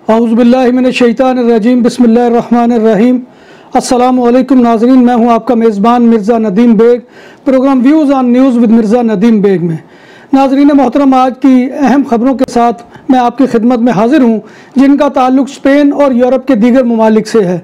औज़ुबिल्लाहिमिनश्शैतानिर्रजीम बिस्मिल्लाहिर्रहमानिर्रहीम। अस्सलामु अलैकुम नाज़रीन, मैं हूं आपका मेज़बान Mirza Nadeem Baig. Programme views on news with Mirza Nadeem Baig में नाज़रीन मोहतरम, आज की अहम ख़बरों के साथ मैं आपकी खिदमत में हाज़िर हूं, जिनका ताल्लुक़ स्पेन और यूरोप के दीगर ममालिक से है।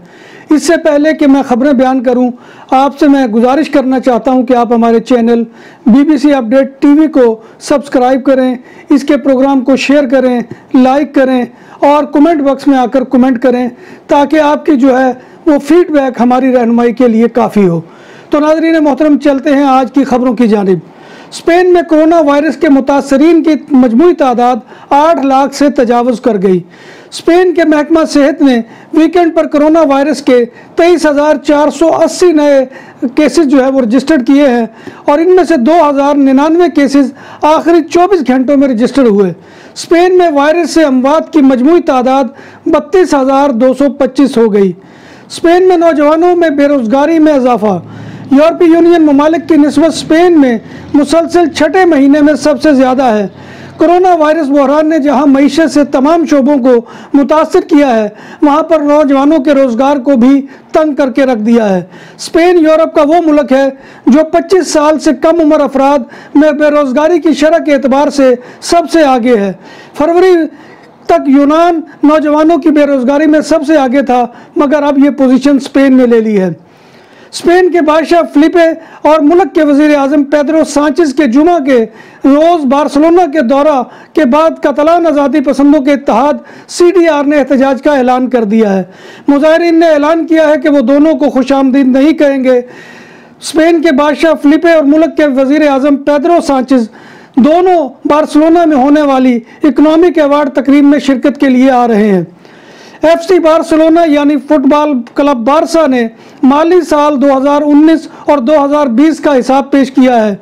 इससे पहले कि मैं ख़बरें बयान करूं, आपसे मैं गुजारिश करना चाहता हूं कि आप हमारे चैनल BBC अपडेट TV को सब्सक्राइब करें, इसके प्रोग्राम को शेयर करें, लाइक करें और कमेंट बॉक्स में आकर कमेंट करें, ताकि आपकी जो है वो फीडबैक हमारी रहनुमाई के लिए काफ़ी हो। तो नाज़रीन मोहतरम, चलते हैं आज की ख़बरों की जानिब। स्पेन में कोरोना वायरस के मुतासरीन की मजमूई तादाद 8 लाख से तजावुज़ कर गई। स्पेन के महकमा सेहत ने वीकेंड पर कोरोना वायरस के 23,480 नए केसेस जो है वो रजिस्टर्ड किए हैं और इनमें से 2,099 केसेस आखिरी 24 घंटों में रजिस्टर्ड हुए। स्पेन में वायरस से अमवात की मजमूई तादाद 32,225 हो गई। स्पेन में नौजवानों में बेरोजगारी में इजाफा। यूरोपीय यूनियन ममालिक की निस्बत स्पेन में मुसलसल छठे महीने में सबसे ज़्यादा है। कोरोना वायरस बहरान ने जहां मईशत से तमाम शोबों को मुतासर किया है, वहां पर नौजवानों के रोज़गार को भी तंग करके रख दिया है। स्पेन यूरोप का वो मुल्क है जो 25 साल से कम उम्र अफराद में बेरोज़गारी की शरह के एतबार से सबसे आगे है। फरवरी तक यूनान नौजवानों की बेरोज़गारी में सबसे आगे था, मगर अब ये पोजीशन स्पेन ने ले ली है। स्पेन के बादशाह फिलिपे और मुल्क के वज़ीर आज़म पेड्रो सांचेज़ के जुमा के रोज़ बार्सिलोना के दौरा के बाद कतलान आज़ादी पसंदों के इत्तेहाद CDR ने एहतजाज का ऐलान कर दिया है। मुजाहिरीन ने ऐलान किया है कि वो दोनों को खुशामदीद नहीं कहेंगे। स्पेन के बादशाह फिलिपे और मुल्क के वज़ीर आज़म पेड्रो सांचेज़ दोनों बार्सिलोना में होने वाली इकनॉमिक अवार्ड तकरीब में शिरकत के लिए आ रहे हैं। FC बार्सिलोना यानी फुटबॉल क्लब बारसा ने माली साल 2019 और 2020 का हिसाब पेश किया है,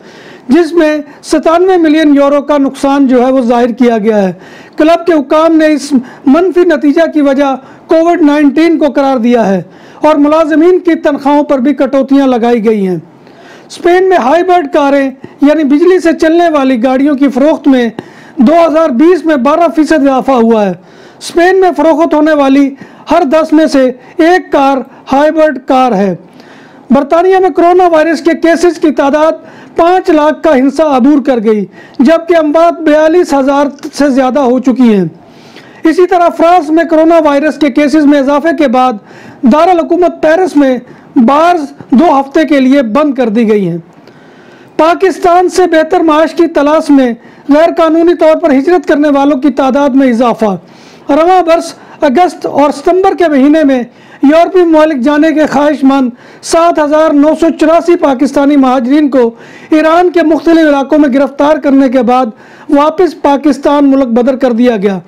जिसमें 97 मिलियन यूरो का नुकसान जो है वो जाहिर किया गया है। क्लब के हुक्काम ने इस मनफी नतीजा की वजह कोविड-19 को करार दिया है और मुलाजमीन की तनख्वाहों पर भी कटौतियाँ लगाई गई हैं। स्पेन में हाइब्रिड कारें यानी बिजली से चलने वाली गाड़ियों की फ़रोख्त में 2020 में 12% इजाफा हुआ है। स्पेन में फ़रोख्त होने वाली हर 10 में से एक कार हाइब्रिड कार है। बरतानिया में कोरोना वायरस के केसेस की तादाद 5 लाख का हिस्सा अबूर कर गई, जबकि अमवात 42,000 से ज़्यादा हो चुकी हैं। इसी तरह फ्रांस में कोरोना वायरस के केसेस में इजाफे के बाद दारुल हुकूमत पेरिस में बार्स 2 हफ्ते के लिए बंद कर दी गई हैं। पाकिस्तान से बेहतर माश की तलाश में गैर कानूनी तौर पर हिजरत करने वालों की तादाद में इजाफा। रवां बरस अगस्त और सितंबर के महीने में यूरोपीय ममालिक जाने के ख्वाहिशमंद 7,984 पाकिस्तानी महाजरीन को ईरान के मुख्तलिफ इलाकों में गिरफ्तार करने के बाद वापस पाकिस्तान मुल्क बदर कर दिया गया।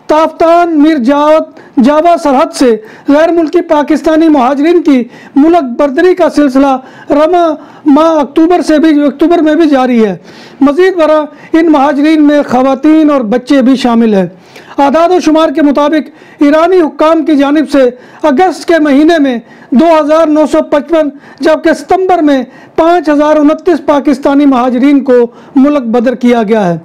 ताफ्तान मीर जावा सरहद से गैर मुल्की पाकिस्तानी महाजरीन की मुल्क बर्दरी का सिलसिला रमा माह अक्टूबर में भी जारी है। मज़ीद बरा इन महाजरीन में ख़वातीन और बच्चे भी शामिल हैं। आदाद व शुमार के मुताबिक ईरानी हुक्काम की जानिब से अगस्त के महीने में 2,955 जबकि सितंबर में 5,029 पाकिस्तानी महाजरीन को मुल्क बदर किया गया है।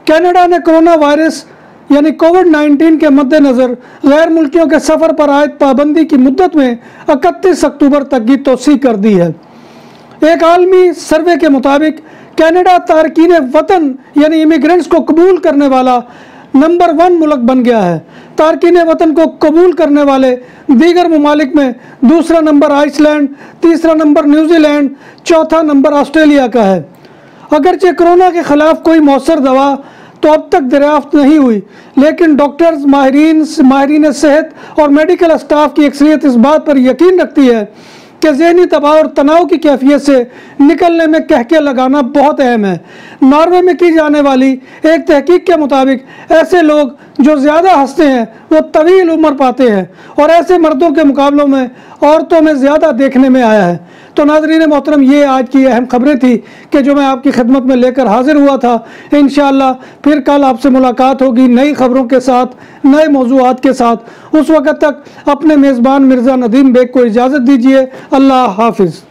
कनाडा ने कोरोना वायरस यानी कोविड-19 के मद्देनज़र गैर मुल्कियों के सफ़र पर आयद पाबंदी की मुद्दत में 31 अक्टूबर तक की तोसी कर दी है। एक आलमी सर्वे के मुताबिक कनाडा तारकीन वतन यानी इमिग्रेंट्स को कबूल करने वाला नंबर 1 मुल्क बन गया है। तारकीन वतन को कबूल करने वाले दीगर ममालिक में दूसरा नंबर आइसलैंड, तीसरा नंबर न्यूजीलैंड, चौथा नंबर ऑस्ट्रेलिया का है। अगरचे कोरोना के ख़िलाफ़ कोई मौसर दवा तो अब तक दरियाफ्त नहीं हुई, लेकिन डॉक्टर्स, माहिरीन सेहत और मेडिकल स्टाफ की अक्सरियत इस बात पर यकीन रखती है कि ज़हनी दबाव और तनाव की कैफियत से निकलने में कहके लगाना बहुत अहम है। नॉर्वे में की जाने वाली एक तहकीक के मुताबिक ऐसे लोग जो ज़्यादा हंसते हैं वो तवील उम्र पाते हैं और ऐसे मर्दों के मुकाबलों में औरतों में ज़्यादा देखने में आया है। तो नाज़रीन मोहतरम, ये आज की अहम खबरें थी कि जो मैं आपकी खिदमत में लेकर हाजिर हुआ था। इंशाअल्लाह फिर कल आपसे मुलाकात होगी नई खबरों के साथ, नए मौज़ूआत के साथ। उस वक़्त तक अपने मेज़बान मिर्ज़ा नदीम बेग को इजाज़त दीजिए। अल्लाह हाफिज़।